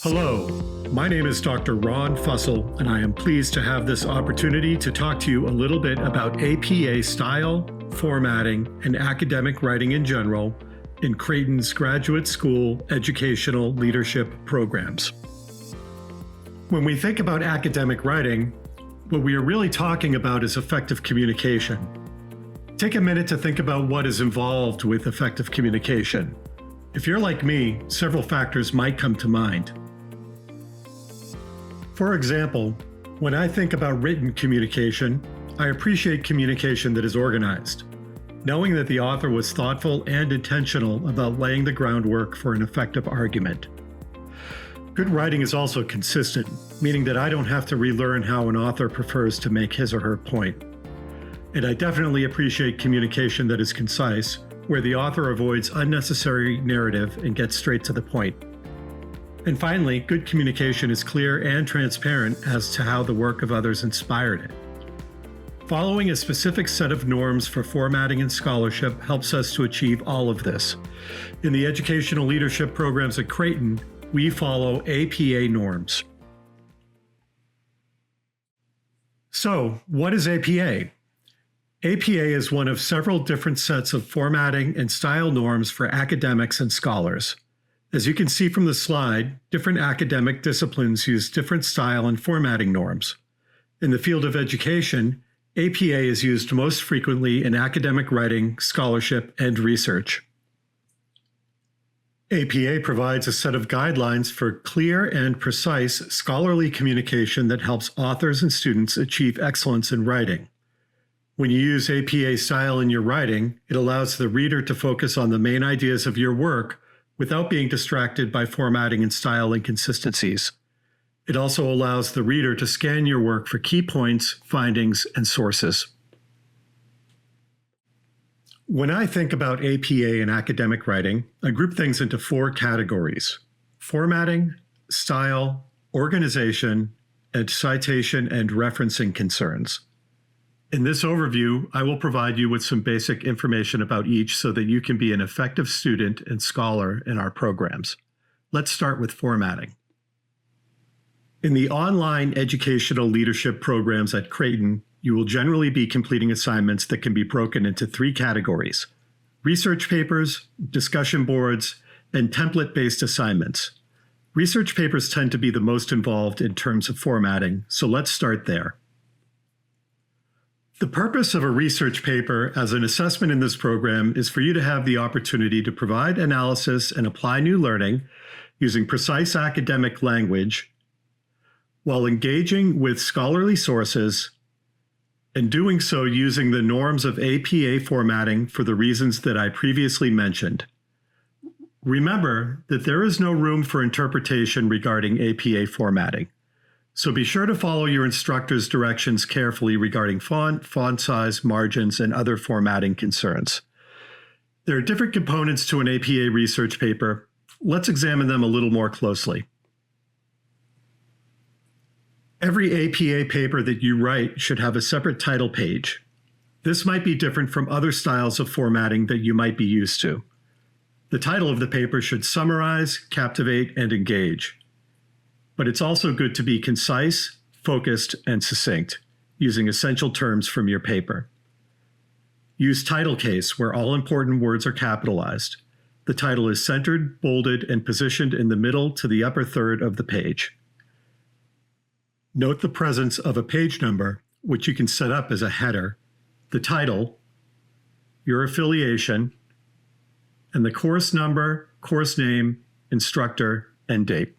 Hello, my name is Dr. Ron Fussell, and I am pleased to have this opportunity to talk to you a little bit about APA style, formatting, and academic writing in general in Creighton's graduate school educational leadership programs. When we think about academic writing, what we are really talking about is effective communication. Take a minute to think about what is involved with effective communication. If you're like me, several factors might come to mind. For example, when I think about written communication, I appreciate communication that is organized, knowing that the author was thoughtful and intentional about laying the groundwork for an effective argument. Good writing is also consistent, meaning that I don't have to relearn how an author prefers to make his or her point. And I definitely appreciate communication that is concise, where the author avoids unnecessary narrative and gets straight to the point. And finally, good communication is clear and transparent as to how the work of others inspired it. Following a specific set of norms for formatting and scholarship helps us to achieve all of this. In the educational leadership programs at Creighton, we follow APA norms. So, what is APA? APA is one of several different sets of formatting and style norms for academics and scholars. As you can see from the slide, different academic disciplines use different style and formatting norms. In the field of education, APA is used most frequently in academic writing, scholarship, and research. APA provides a set of guidelines for clear and precise scholarly communication that helps authors and students achieve excellence in writing. When you use APA style in your writing, it allows the reader to focus on the main ideas of your work without being distracted by formatting and style inconsistencies. It also allows the reader to scan your work for key points, findings, and sources. When I think about APA in academic writing, I group things into four categories: formatting, style, organization, and citation and referencing concerns. In this overview, I will provide you with some basic information about each so that you can be an effective student and scholar in our programs. Let's start with formatting. In the online educational leadership programs at Creighton, you will generally be completing assignments that can be broken into three categories: research papers, discussion boards, and template-based assignments. Research papers tend to be the most involved in terms of formatting, so let's start there. The purpose of a research paper as an assessment in this program is for you to have the opportunity to provide analysis and apply new learning using precise academic language while engaging with scholarly sources and doing so using the norms of APA formatting for the reasons that I previously mentioned. Remember that there is no room for interpretation regarding APA formatting. So be sure to follow your instructor's directions carefully regarding font size, margins, and other formatting concerns. There are different components to an APA research paper. Let's examine them a little more closely. Every APA paper that you write should have a separate title page. This might be different from other styles of formatting that you might be used to. The title of the paper should summarize, captivate, and engage. But it's also good to be concise, focused, and succinct, using essential terms from your paper. Use title case, where all important words are capitalized. The title is centered, bolded, and positioned in the middle to the upper third of the page. Note the presence of a page number, which you can set up as a header, the title, your affiliation, and the course number, course name, instructor, and date.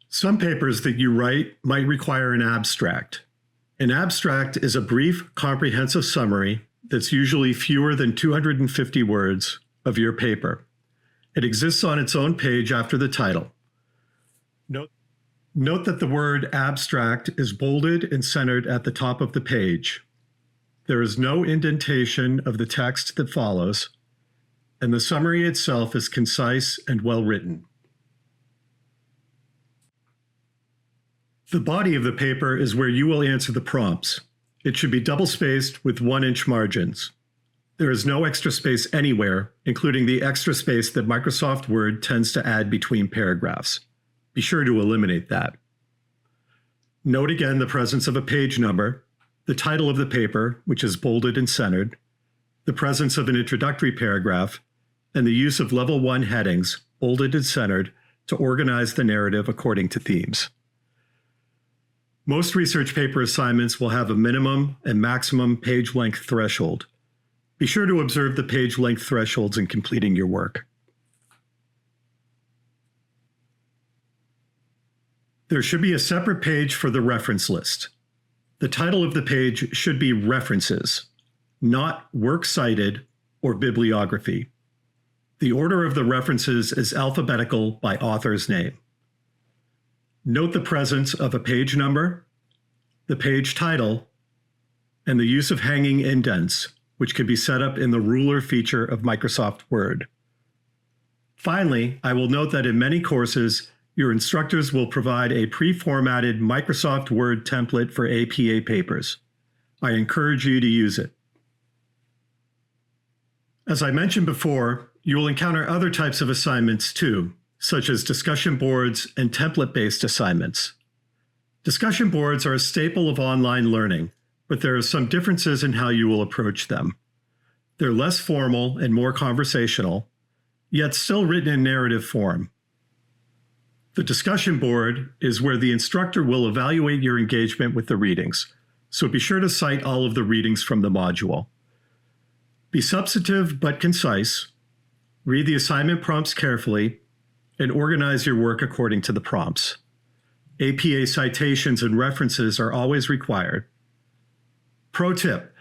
Some papers that you write might require an abstract. An abstract is a brief, comprehensive summary that's usually fewer than 250 words of your paper. It exists on its own page after the title. Note that the word abstract is bolded and centered at the top of the page. There is no indentation of the text that follows, and the summary itself is concise and well written. The body of the paper is where you will answer the prompts. It should be double-spaced with 1-inch margins. There is no extra space anywhere, including the extra space that Microsoft Word tends to add between paragraphs. Be sure to eliminate that. Note again the presence of a page number, the title of the paper, which is bolded and centered, the presence of an introductory paragraph, and the use of Level 1 headings, bolded and centered, to organize the narrative according to themes. Most research paper assignments will have a minimum and maximum page length threshold. Be sure to observe the page length thresholds in completing your work. There should be a separate page for the reference list. The title of the page should be References, not Works Cited or Bibliography. The order of the references is alphabetical by author's name. Note the presence of a page number, the page title, and the use of hanging indents, which can be set up in the ruler feature of Microsoft Word. Finally, I will note that in many courses, your instructors will provide a pre-formatted Microsoft Word template for APA papers. I encourage you to use it. As I mentioned before, you will encounter other types of assignments too, such as discussion boards and template-based assignments. Discussion boards are a staple of online learning, but there are some differences in how you will approach them. They're less formal and more conversational, yet still written in narrative form. The discussion board is where the instructor will evaluate your engagement with the readings, so be sure to cite all of the readings from the module. Be substantive but concise, read the assignment prompts carefully, and organize your work according to the prompts. APA citations and references are always required. Pro tip,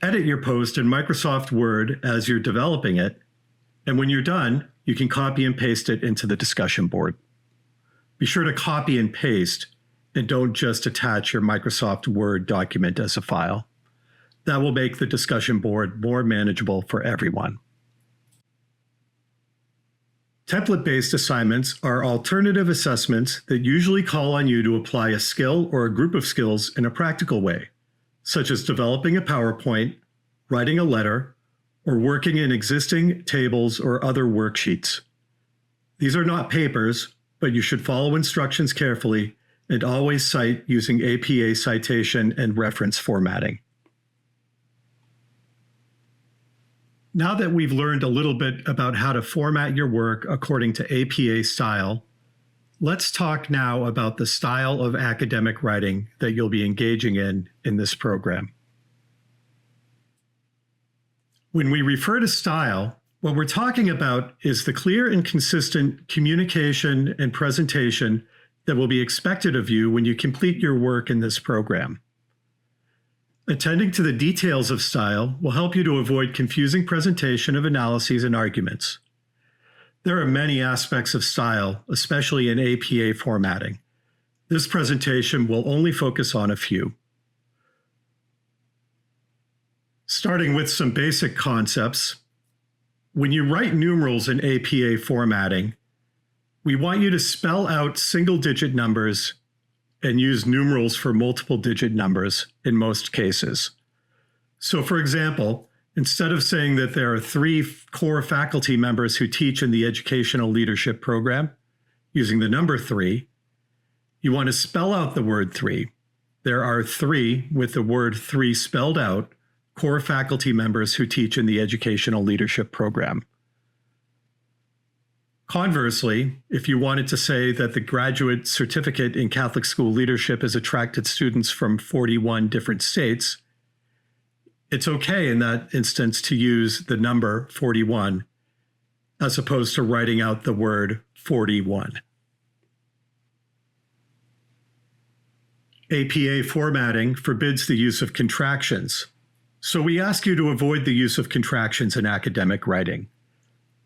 edit your post in Microsoft Word as you're developing it, and when you're done, you can copy and paste it into the discussion board. Be sure to copy and paste, and don't just attach your Microsoft Word document as a file. That will make the discussion board more manageable for everyone. Template-based assignments are alternative assessments that usually call on you to apply a skill or a group of skills in a practical way, such as developing a PowerPoint, writing a letter, or working in existing tables or other worksheets. These are not papers, but you should follow instructions carefully and always cite using APA citation and reference formatting. Now that we've learned a little bit about how to format your work according to APA style, let's talk now about the style of academic writing that you'll be engaging in this program. When we refer to style, what we're talking about is the clear and consistent communication and presentation that will be expected of you when you complete your work in this program. Attending to the details of style will help you to avoid confusing presentation of analyses and arguments. There are many aspects of style, especially in APA formatting. This presentation will only focus on a few. Starting with some basic concepts, when you write numerals in APA formatting, we want you to spell out single-digit numbers and use numerals for multiple-digit numbers in most cases. So for example, instead of saying that there are 3 core faculty members who teach in the Educational Leadership Program, using the number 3, you want to spell out the word 3. There are 3 with the word 3 spelled out, core faculty members who teach in the Educational Leadership Program. Conversely, if you wanted to say that the graduate certificate in Catholic school leadership has attracted students from 41 different states, it's okay in that instance to use the number 41 as opposed to writing out the word 41. APA formatting forbids the use of contractions. So we ask you to avoid the use of contractions in academic writing.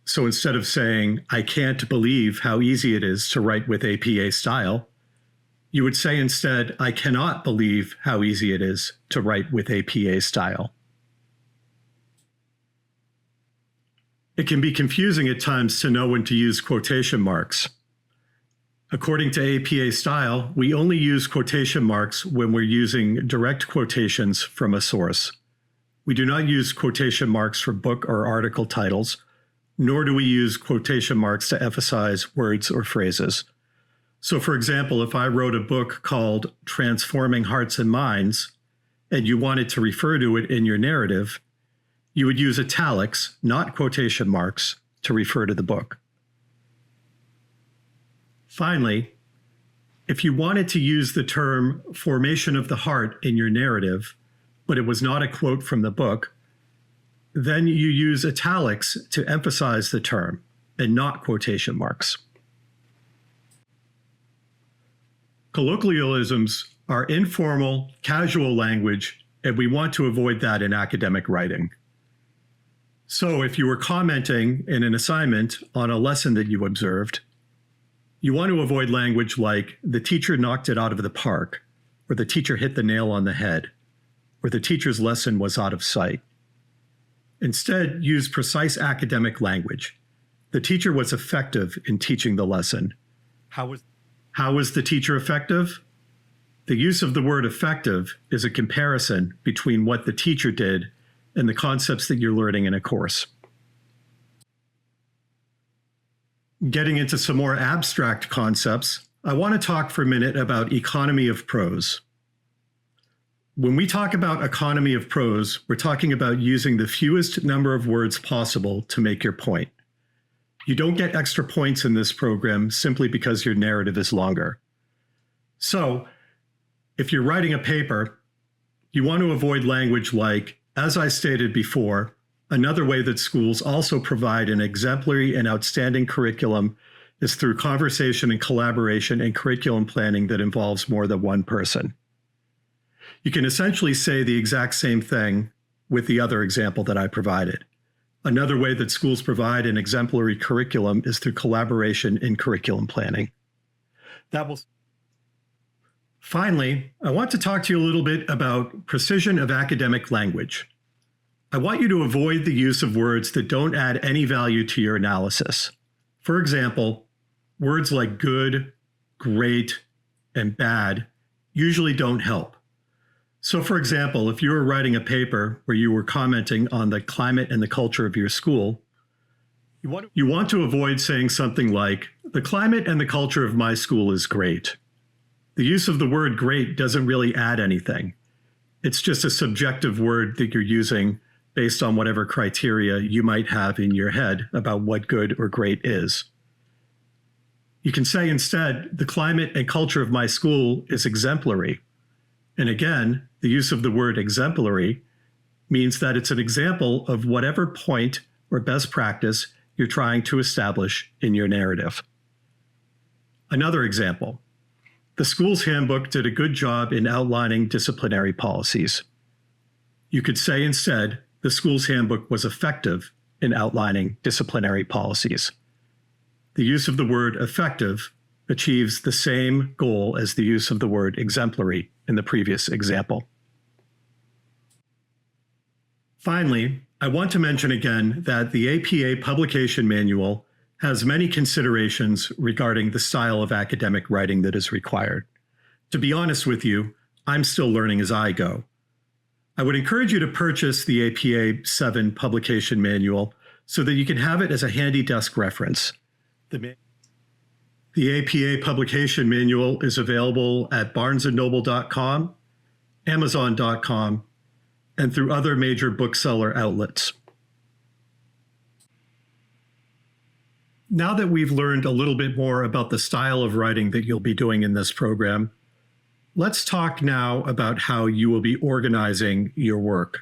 So instead of saying, "I can't believe how easy it is to write with APA style," you would say instead, "I cannot believe how easy it is to write with APA style." It can be confusing at times to know when to use quotation marks. According to APA style, we only use quotation marks when we're using direct quotations from a source. we do not use quotation marks for book or article titles, nor do we use quotation marks to emphasize words or phrases. So for example, if I wrote a book called Transforming Hearts and Minds, and you wanted to refer to it in your narrative, you would use italics, not quotation marks, to refer to the book. Finally, if you wanted to use the term formation of the heart in your narrative, but it was not a quote from the book, then you use italics to emphasize the term and not quotation marks. Colloquialisms are informal, casual language, and we want to avoid that in academic writing. So if you were commenting in an assignment on a lesson that you observed, you want to avoid language like the teacher knocked it out of the park, or the teacher hit the nail on the head, or the teacher's lesson was out of sight. Instead, use precise academic language. The teacher was effective in teaching the lesson. How was the teacher effective? The use of the word effective is a comparison between what the teacher did and the concepts that you're learning in a course. Getting into some more abstract concepts, I want to talk for a minute about economy of prose. When we talk about economy of prose, we're talking about using the fewest number of words possible to make your point. You don't get extra points in this program simply because your narrative is longer. So, if you're writing a paper, you want to avoid language like, as I stated before, another way that schools also provide an exemplary and outstanding curriculum is through conversation and collaboration and curriculum planning that involves more than one person. You can essentially say the exact same thing with the other example that I provided. Another way that schools provide an exemplary curriculum is through collaboration in curriculum planning. Finally, I want to talk to you a little bit about precision of academic language. I want you to avoid the use of words that don't add any value to your analysis. For example, words like good, great, and bad usually don't help. So for example, if you were writing a paper where you were commenting on the climate and the culture of your school, you want to avoid saying something like, the climate and the culture of my school is great. The use of the word great doesn't really add anything. It's just a subjective word that you're using based on whatever criteria you might have in your head about what good or great is. You can say instead, the climate and culture of my school is exemplary. And again, the use of the word exemplary means that it's an example of whatever point or best practice you're trying to establish in your narrative. Another example, the school's handbook did a good job in outlining disciplinary policies. You could say instead, the school's handbook was effective in outlining disciplinary policies. The use of the word effective achieves the same goal as the use of the word exemplary in the previous example. Finally, I want to mention again that the APA publication manual has many considerations regarding the style of academic writing that is required. To be honest with you, I'm still learning as I go. I would encourage you to purchase the APA7 publication manual so that you can have it as a handy desk reference. The APA publication manual is available at barnesandnoble.com, amazon.com, and through other major bookseller outlets. Now that we've learned a little bit more about the style of writing that you'll be doing in this program, let's talk now about how you will be organizing your work.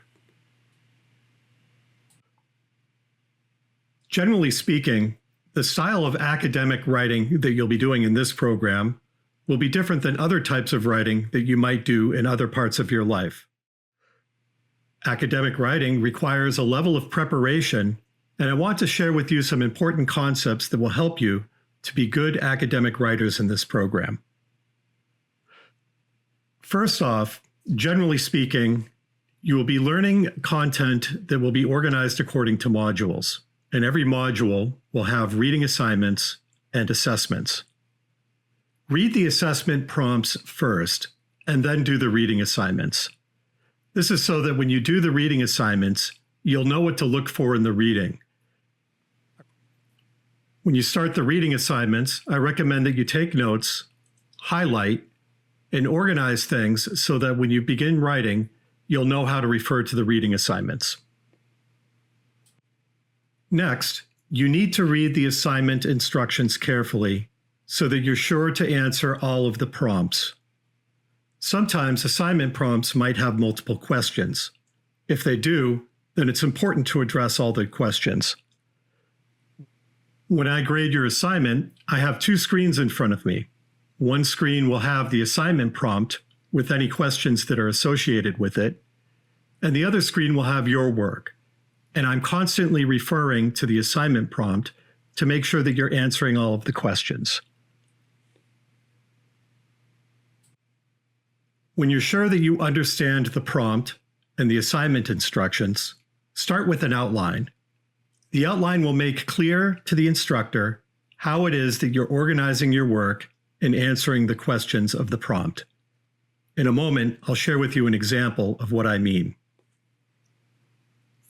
Generally speaking, the style of academic writing that you'll be doing in this program will be different than other types of writing that you might do in other parts of your life. Academic writing requires a level of preparation, and I want to share with you some important concepts that will help you to be good academic writers in this program. First off, generally speaking, you will be learning content that will be organized according to modules, and every module will have reading assignments and assessments. Read the assessment prompts first, and then do the reading assignments. This is so that when you do the reading assignments, you'll know what to look for in the reading. When you start the reading assignments, I recommend that you take notes, highlight, and organize things so that when you begin writing, you'll know how to refer to the reading assignments. Next, you need to read the assignment instructions carefully so that you're sure to answer all of the prompts. Sometimes assignment prompts might have multiple questions. If they do, then it's important to address all the questions. When I grade your assignment, I have two screens in front of me. One screen will have the assignment prompt with any questions that are associated with it, and the other screen will have your work. And I'm constantly referring to the assignment prompt to make sure that you're answering all of the questions. When you're sure that you understand the prompt and the assignment instructions, start with an outline. The outline will make clear to the instructor how it is that you're organizing your work and answering the questions of the prompt. In a moment, I'll share with you an example of what I mean.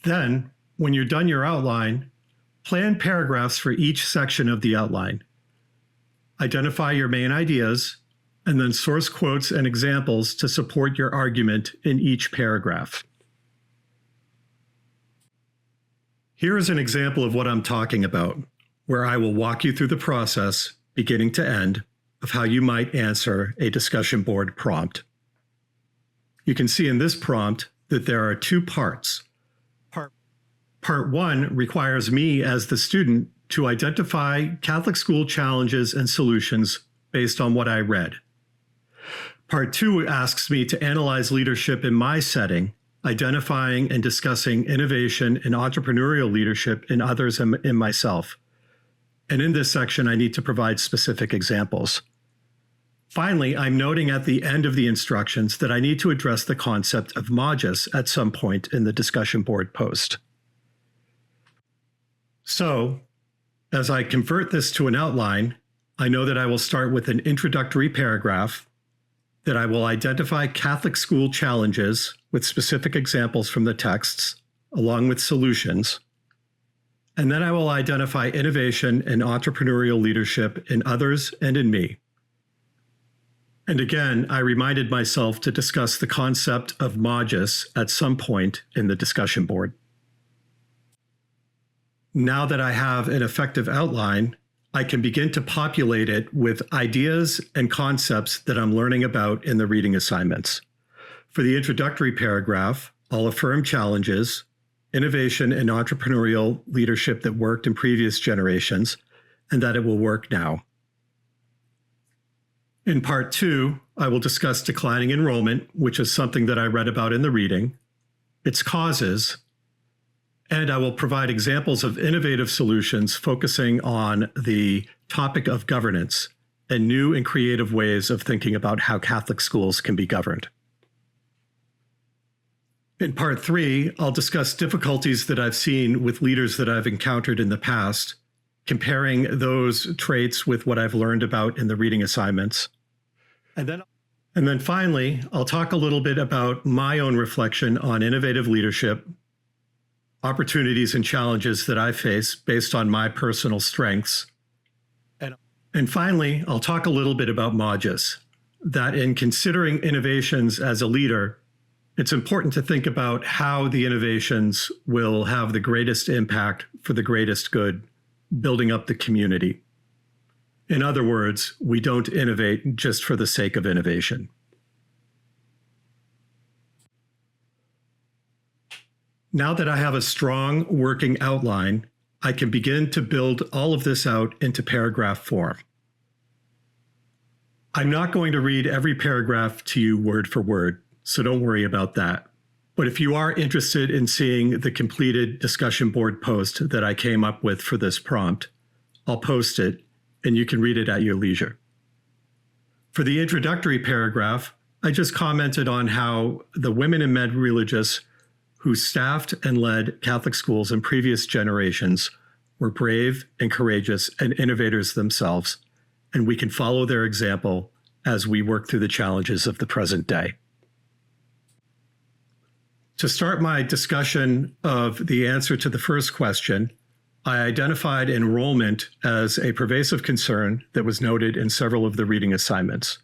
Then, when you're done your outline, plan paragraphs for each section of the outline. Identify your main ideas, and then source quotes and examples to support your argument in each paragraph. Here is an example of what I'm talking about, where I will walk you through the process, beginning to end, of how you might answer a discussion board prompt. You can see in this prompt that there are two parts. Part 1 requires me as the student to identify Catholic school challenges and solutions based on what I read. Part 2 asks me to analyze leadership in my setting, identifying and discussing innovation and entrepreneurial leadership in others and in myself. And in this section, I need to provide specific examples. Finally, I'm noting at the end of the instructions that I need to address the concept of modus at some point in the discussion board post. So, as I convert this to an outline, I know that I will start with an introductory paragraph, that I will identify Catholic school challenges with specific examples from the texts, along with solutions, and then I will identify innovation and entrepreneurial leadership in others and in me. And again, I reminded myself to discuss the concept of modus at some point in the discussion board. Now that I have an effective outline, I can begin to populate it with ideas and concepts that I'm learning about in the reading assignments. For the introductory paragraph, I'll affirm challenges, innovation and entrepreneurial leadership that worked in previous generations, and that it will work now. In part 2, I will discuss declining enrollment, which is something that I read about in the reading, its causes, and I will provide examples of innovative solutions focusing on the topic of governance and new and creative ways of thinking about how Catholic schools can be governed. In part 3, I'll discuss difficulties that I've seen with leaders that I've encountered in the past, comparing those traits with what I've learned about in the reading assignments. And then finally, I'll talk a little bit about my own reflection on innovative leadership, opportunities and challenges that I face based on my personal strengths. And finally, I'll talk a little bit about modus, that in considering innovations as a leader, it's important to think about how the innovations will have the greatest impact for the greatest good, building up the community. In other words, we don't innovate just for the sake of innovation. Now that I have a strong working outline, I can begin to build all of this out into paragraph form. I'm not going to read every paragraph to you word for word, so don't worry about that. But if you are interested in seeing the completed discussion board post that I came up with for this prompt, I'll post it and you can read it at your leisure. For the introductory paragraph, I just commented on how the women in med religious who staffed and led Catholic schools in previous generations were brave and courageous and innovators themselves, and we can follow their example as we work through the challenges of the present day. To start my discussion of the answer to the first question, I identified enrollment as a pervasive concern that was noted in several of the reading assignments.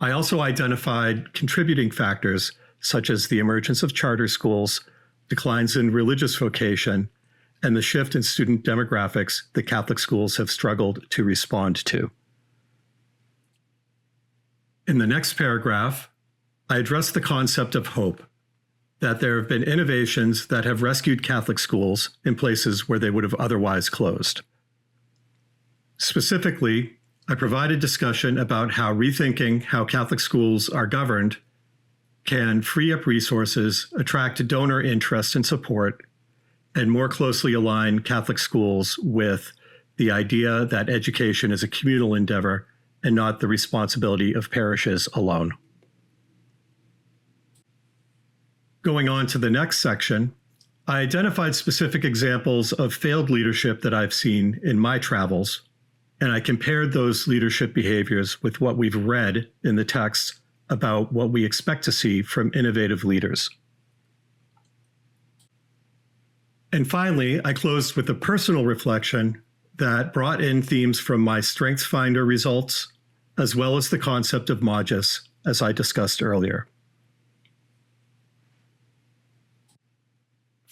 I also identified contributing factors such as the emergence of charter schools, declines in religious vocation, and the shift in student demographics that Catholic schools have struggled to respond to. In the next paragraph, I address the concept of hope, that there have been innovations that have rescued Catholic schools in places where they would have otherwise closed. Specifically, I provided discussion about how rethinking how Catholic schools are governed can free up resources, attract donor interest and support, and more closely align Catholic schools with the idea that education is a communal endeavor and not the responsibility of parishes alone. Going on to the next section, I identified specific examples of failed leadership that I've seen in my travels, and I compared those leadership behaviors with what we've read in the text about what we expect to see from innovative leaders. And finally, I closed with a personal reflection that brought in themes from my StrengthsFinder results, as well as the concept of Magis, as I discussed earlier.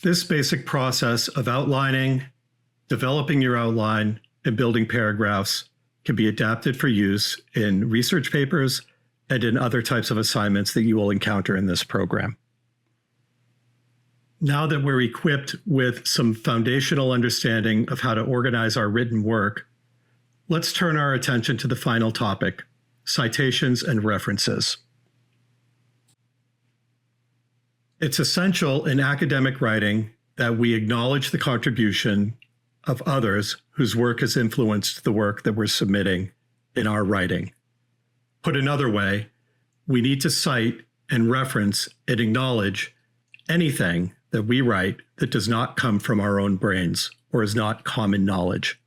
This basic process of outlining, developing your outline, and building paragraphs can be adapted for use in research papers and in other types of assignments that you will encounter in this program. Now that we're equipped with some foundational understanding of how to organize our written work, let's turn our attention to the final topic, citations and references. It's essential in academic writing that we acknowledge the contribution of others whose work has influenced the work that we're submitting in our writing. Put another way, we need to cite and reference and acknowledge anything that we write that does not come from our own brains or is not common knowledge.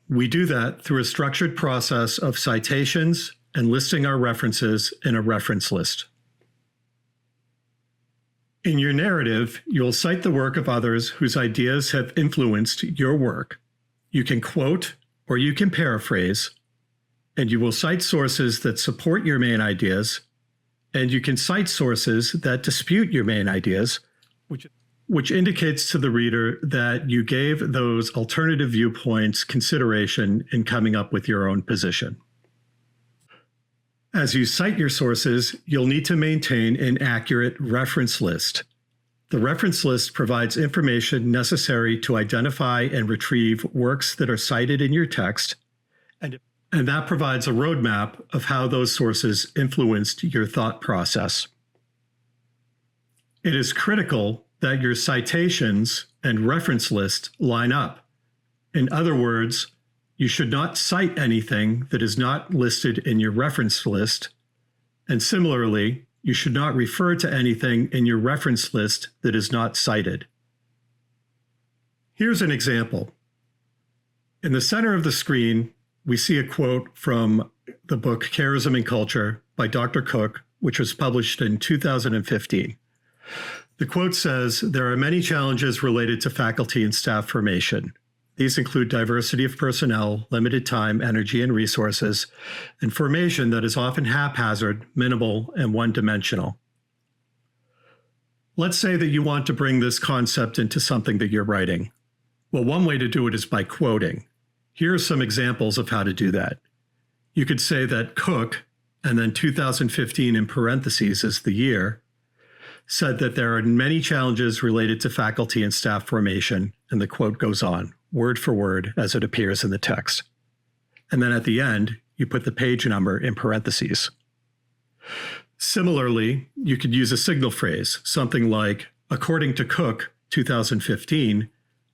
We do that through a structured process of citations and listing our references in a reference list. In your narrative, you'll cite the work of others whose ideas have influenced your work. You can quote or you can paraphrase, and you will cite sources that support your main ideas, and you can cite sources that dispute your main ideas, which indicates to the reader that you gave those alternative viewpoints consideration in coming up with your own position. As you cite your sources, you'll need to maintain an accurate reference list. The reference list provides information necessary to identify and retrieve works that are cited in your text, and that provides a roadmap of how those sources influenced your thought process. It is critical that your citations and reference list line up. In other words, you should not cite anything that is not listed in your reference list, and similarly, you should not refer to anything in your reference list that is not cited. Here's an example. In the center of the screen, we see a quote from the book Charism and Culture by Dr. Cook, which was published in 2015. The quote says, "There are many challenges related to faculty and staff formation. These include diversity of personnel, limited time, energy, and resources, and formation that is often haphazard, minimal, and one-dimensional." Let's say that you want to bring this concept into something that you're writing. Well, one way to do it is by quoting. Here are some examples of how to do that. You could say that Cook, and then 2015 in parentheses is the year, said that there are many challenges related to faculty and staff formation, and the quote goes on, word for word as it appears in the text. And then at the end, you put the page number in parentheses. Similarly, you could use a signal phrase, something like, according to Cook, 2015,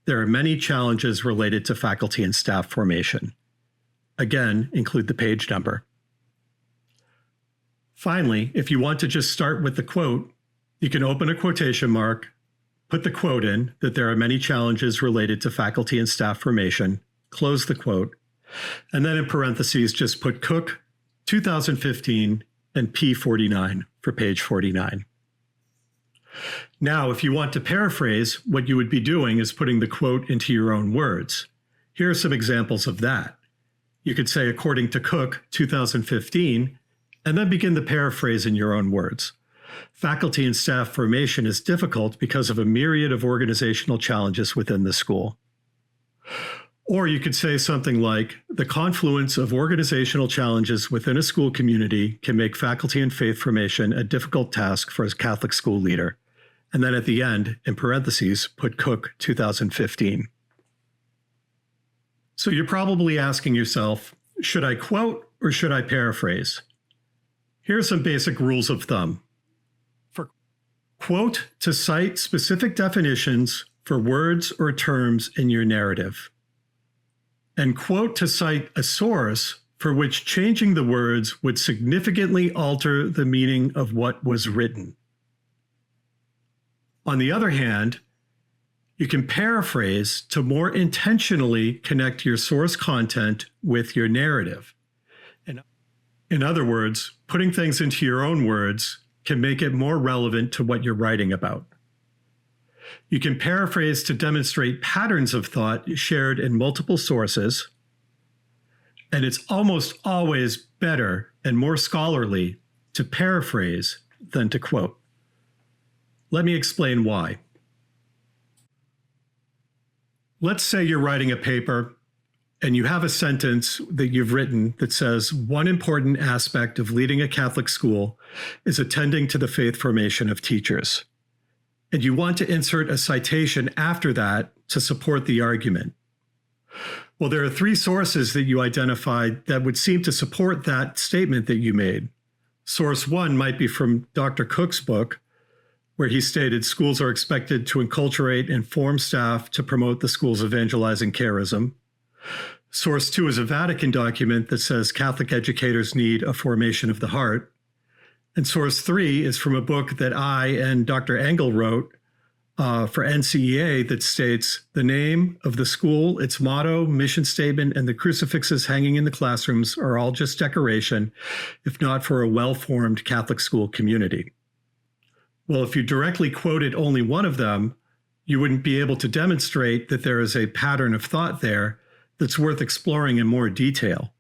there are many challenges related to faculty and staff formation. Again, include the page number. Finally, if you want to just start with the quote, you can open a quotation mark, put the quote in that there are many challenges related to faculty and staff formation, close the quote, and then in parentheses just put Cook, 2015, and P49 for page 49. Now, if you want to paraphrase, what you would be doing is putting the quote into your own words. Here are some examples of that. You could say, according to Cook, 2015, and then begin the paraphrase in your own words. Faculty and staff formation is difficult because of a myriad of organizational challenges within the school. Or you could say something like, the confluence of organizational challenges within a school community can make faculty and faith formation a difficult task for a Catholic school leader. And then at the end, in parentheses, put Cook 2015. So you're probably asking yourself, should I quote or should I paraphrase? Here are some basic rules of thumb. For quote, to cite specific definitions for words or terms in your narrative. And quote, to cite a source for which changing the words would significantly alter the meaning of what was written. On the other hand, you can paraphrase to more intentionally connect your source content with your narrative. In other words, putting things into your own words can make it more relevant to what you're writing about. You can paraphrase to demonstrate patterns of thought shared in multiple sources, and it's almost always better and more scholarly to paraphrase than to quote. Let me explain why. Let's say you're writing a paper and you have a sentence that you've written that says, one important aspect of leading a Catholic school is attending to the faith formation of teachers. And you want to insert a citation after that to support the argument. Well, there are three sources that you identified that would seem to support that statement that you made. Source one might be from Dr. Cook's book, where he stated schools are expected to enculturate and form staff to promote the school's evangelizing charism. Source two is a Vatican document that says Catholic educators need a formation of the heart. And source three is from a book that I and Dr. Engel wrote for NCEA that states the name of the school, its motto, mission statement, and the crucifixes hanging in the classrooms are all just decoration, if not for a well-formed Catholic school community. Well, if you directly quoted only one of them, you wouldn't be able to demonstrate that there is a pattern of thought there that's worth exploring in more detail.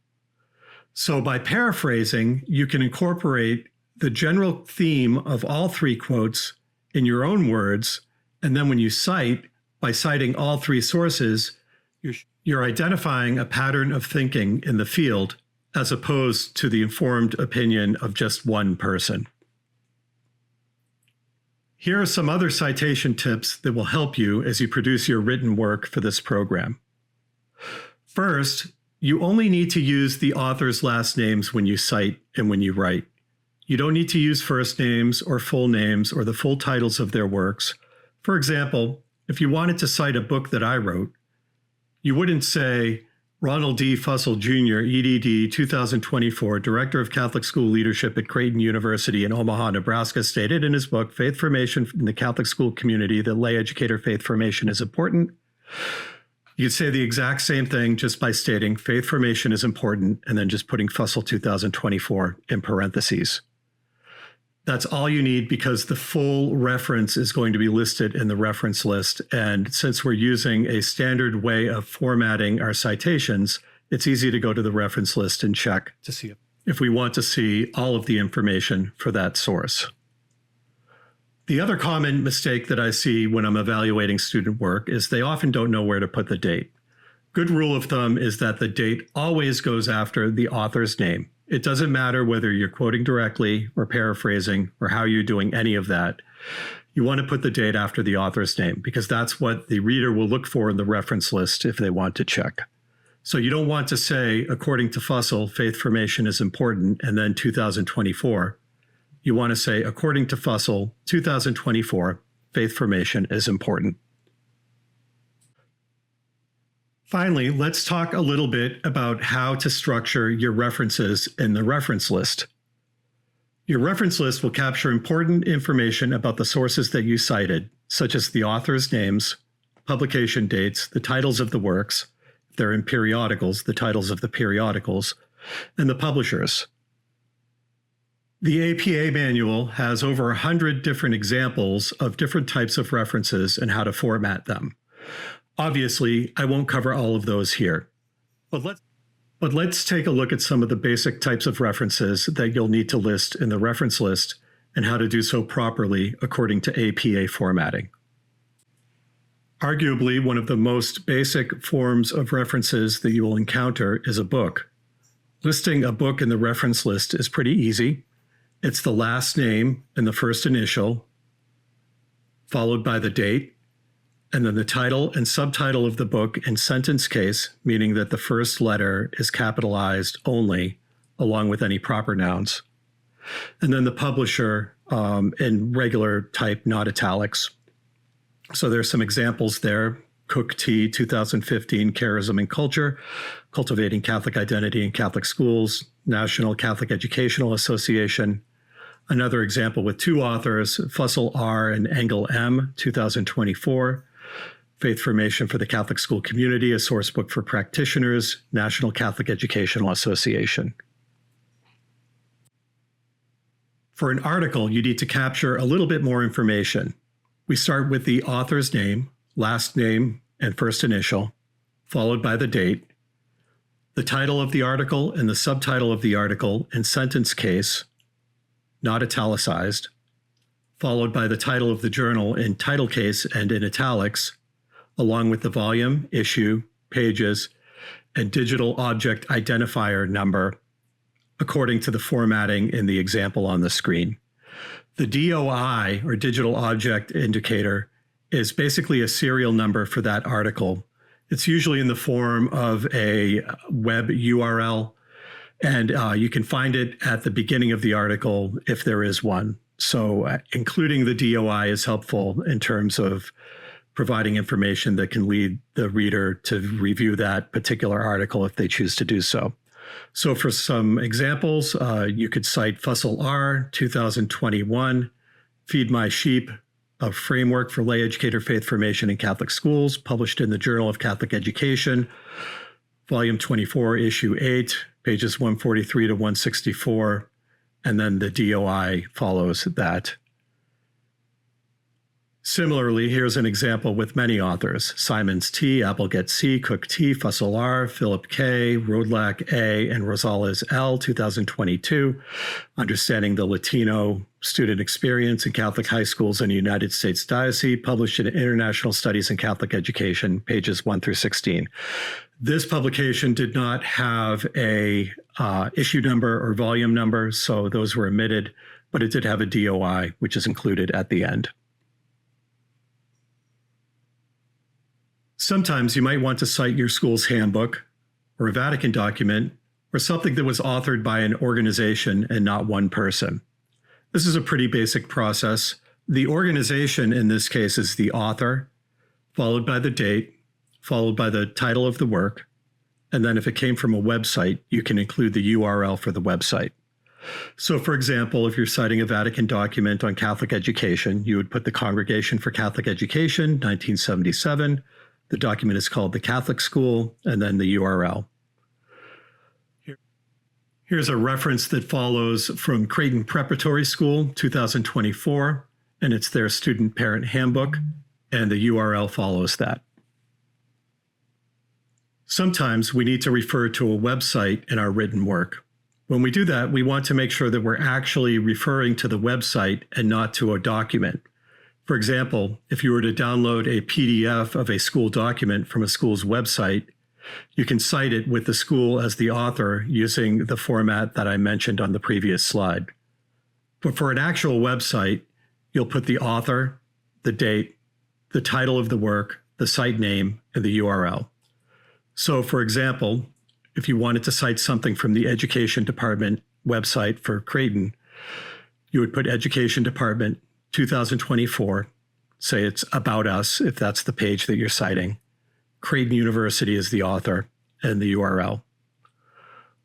So by paraphrasing, you can incorporate the general theme of all three quotes in your own words, and then when you cite, by citing all three sources, you're identifying a pattern of thinking in the field as opposed to the informed opinion of just one person. Here are some other citation tips that will help you as you produce your written work for this program. First, you only need to use the author's last names when you cite and when you write. You don't need to use first names or full names or the full titles of their works. For example, if you wanted to cite a book that I wrote, you wouldn't say, Ronald D. Fussell Jr., EDD, 2024, Director of Catholic School Leadership at Creighton University in Omaha, Nebraska, stated in his book, Faith Formation in the Catholic School Community, that lay educator faith formation is important. You could say the exact same thing just by stating faith formation is important and then just putting Fussell 2024 in parentheses. That's all you need because the full reference is going to be listed in the reference list. And since we're using a standard way of formatting our citations, it's easy to go to the reference list and check to see if we want to see all of the information for that source. The other common mistake that I see when I'm evaluating student work is they often don't know where to put the date. Good rule of thumb is that the date always goes after the author's name. It doesn't matter whether you're quoting directly or paraphrasing or how you're doing any of that. You want to put the date after the author's name because that's what the reader will look for in the reference list if they want to check. So you don't want to say, according to Fussell, faith formation is important, and then 2024. You want to say, according to Fussell, 2024, faith formation is important. Finally, let's talk a little bit about how to structure your references in the reference list. Your reference list will capture important information about the sources that you cited, such as the author's names, publication dates, the titles of the works, if they're in periodicals, the titles of the periodicals, and the publishers. The APA manual has over 100 different examples of different types of references and how to format them. Obviously, I won't cover all of those here, but let's take a look at some of the basic types of references that you'll need to list in the reference list and how to do so properly according to APA formatting. Arguably, one of the most basic forms of references that you will encounter is a book. Listing a book in the reference list is pretty easy. It's the last name and the first initial, followed by the date, and then the title and subtitle of the book in sentence case, meaning that the first letter is capitalized only, along with any proper nouns. And then the publisher in regular type, not italics. So there's some examples there. Cook T, 2015, Charism and Culture, Cultivating Catholic Identity in Catholic Schools, National Catholic Educational Association. Another example with two authors, Fussell R. and Engel M., 2024, Faith Formation for the Catholic School Community, a source book for practitioners, National Catholic Educational Association. For an article, you need to capture a little bit more information. We start with the author's name, last name, and first initial, followed by the date, the title of the article and the subtitle of the article in sentence case, not italicized, followed by the title of the journal in title case and in italics, along with the volume, issue, pages, and digital object identifier number, according to the formatting in the example on the screen. The DOI, or digital object indicator, is basically a serial number for that article. It's usually in the form of a web URL, and you can find it at the beginning of the article if there is one. So including the DOI is helpful in terms of providing information that can lead the reader to review that particular article if they choose to do so. So for some examples, you could cite Fussell R, 2021, Feed My Sheep, a framework for lay educator faith formation in Catholic schools, published in the Journal of Catholic Education, volume 24, issue 8, pages 143 to 164, and then the DOI follows that. Similarly, here's an example with many authors: Simons T, Applegate C, Cook T, Fussell R, Philip K, Rodlack A, and Rosales L, 2022, Understanding the Latino Student Experience in Catholic High Schools in the United States Diocese, published in International Studies in Catholic Education, pages 1 through 16. This publication did not have a issue number or volume number, so those were omitted, but it did have a DOI, which is included at the end. Sometimes you might want to cite your school's handbook or a Vatican document or something that was authored by an organization and not one person. This is a pretty basic process. The organization in this case is the author, followed by the date, followed by the title of the work, and then if it came from a website, you can include the URL for the website. So for example, if you're citing a Vatican document on Catholic education, you would put the Congregation for Catholic Education, 1977. The document is called The Catholic School, and then the URL. Here's a reference that follows from Creighton Preparatory School, 2024, and it's their student parent handbook, and the URL follows that. Sometimes we need to refer to a website in our written work. When we do that, we want to make sure that we're actually referring to the website and not to a document. For example, if you were to download a PDF of a school document from a school's website, you can cite it with the school as the author using the format that I mentioned on the previous slide. But for an actual website, you'll put the author, the date, the title of the work, the site name, and the URL. So for example, if you wanted to cite something from the Education Department website for Creighton, you would put Education Department 2024, say it's About Us, if that's the page that you're citing. Creighton University is the author and the URL.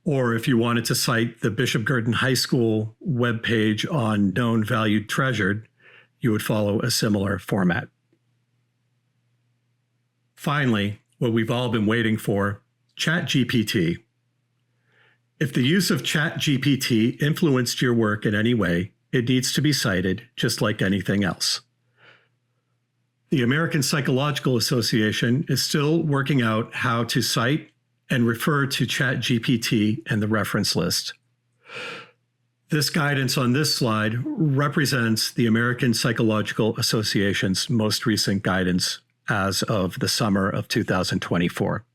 Or if you wanted to cite the Bishop Girton High School webpage on Known, Valued, Treasured, you would follow a similar format. Finally, what we've all been waiting for, ChatGPT. If the use of ChatGPT influenced your work in any way, it needs to be cited just like anything else. The American Psychological Association is still working out how to cite and refer to ChatGPT in the reference list. This guidance on this slide represents the American Psychological Association's most recent guidance as of the summer of 2024.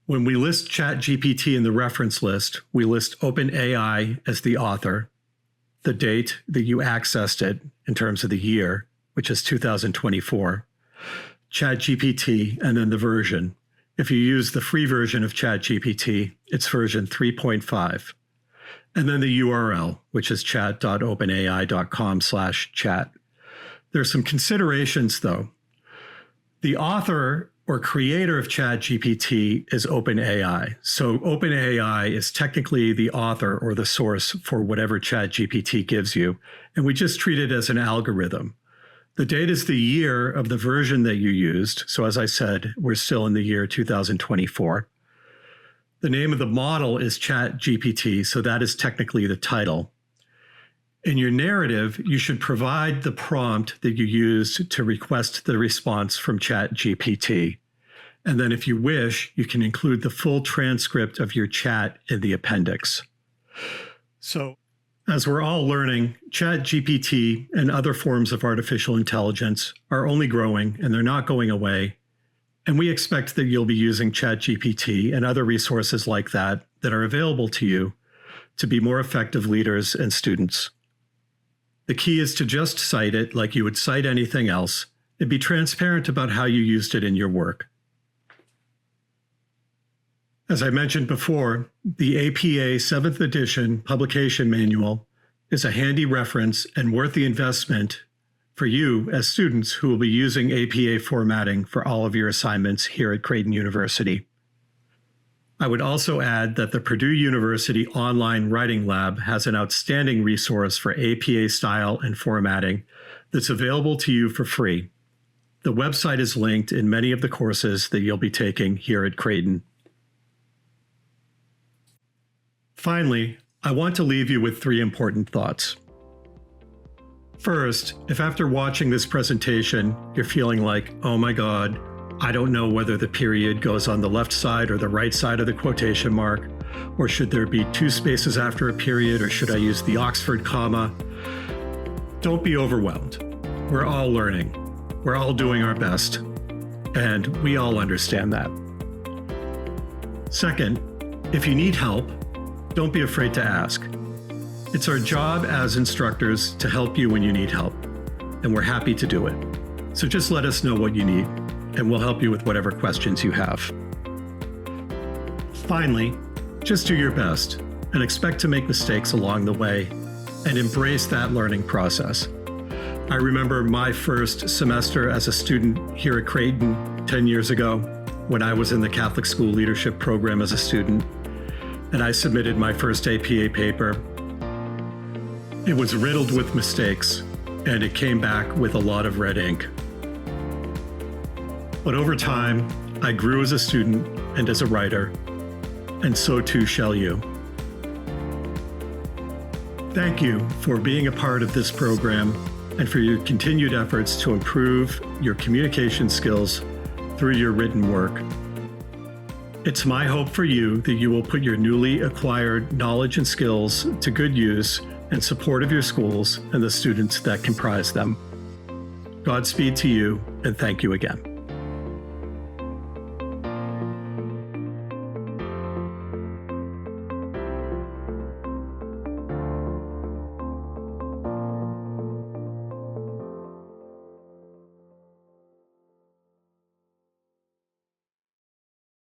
When we list ChatGPT in the reference list, we list OpenAI as the author, the date that you accessed it in terms of the year, which is 2024, ChatGPT, and then the version. If you use the free version of ChatGPT, it's version 3.5. And then the URL, which is chat.openai.com/chat. There's some considerations, though. The author or creator of ChatGPT is OpenAI. So OpenAI is technically the author or the source for whatever ChatGPT gives you. And we just treat it as an algorithm. The date is the year of the version that you used. So as I said, we're still in the year 2024. The name of the model is ChatGPT, so that is technically the title. In your narrative, you should provide the prompt that you used to request the response from ChatGPT. And then if you wish, you can include the full transcript of your chat in the appendix. So, as we're all learning, ChatGPT and other forms of artificial intelligence are only growing and they're not going away. And we expect that you'll be using ChatGPT and other resources like that that are available to you to be more effective leaders and students. The key is to just cite it like you would cite anything else and be transparent about how you used it in your work. As I mentioned before, the APA 7th edition publication manual is a handy reference and worth the investment for you as students who will be using APA formatting for all of your assignments here at Creighton University. I would also add that the Purdue University Online Writing Lab has an outstanding resource for APA style and formatting that's available to you for free. The website is linked in many of the courses that you'll be taking here at Creighton. Finally, I want to leave you with 3 important thoughts. First, if after watching this presentation, you're feeling like, oh my God, I don't know whether the period goes on the left side or the right side of the quotation mark, or should there be 2 spaces after a period, or should I use the Oxford comma? Don't be overwhelmed. We're all learning. We're all doing our best, and we all understand that. Second, if you need help, don't be afraid to ask. It's our job as instructors to help you when you need help, and we're happy to do it. So just let us know what you need, and we'll help you with whatever questions you have. Finally, just do your best and expect to make mistakes along the way and embrace that learning process. I remember my first semester as a student here at Creighton 10 years ago when I was in the Catholic School Leadership Program as a student, and I submitted my first APA paper. It was riddled with mistakes, and it came back with a lot of red ink. But over time, I grew as a student and as a writer, and so too shall you. Thank you for being a part of this program and for your continued efforts to improve your communication skills through your written work. It's my hope for you that you will put your newly acquired knowledge and skills to good use in support of your schools and the students that comprise them. Godspeed to you, and thank you again.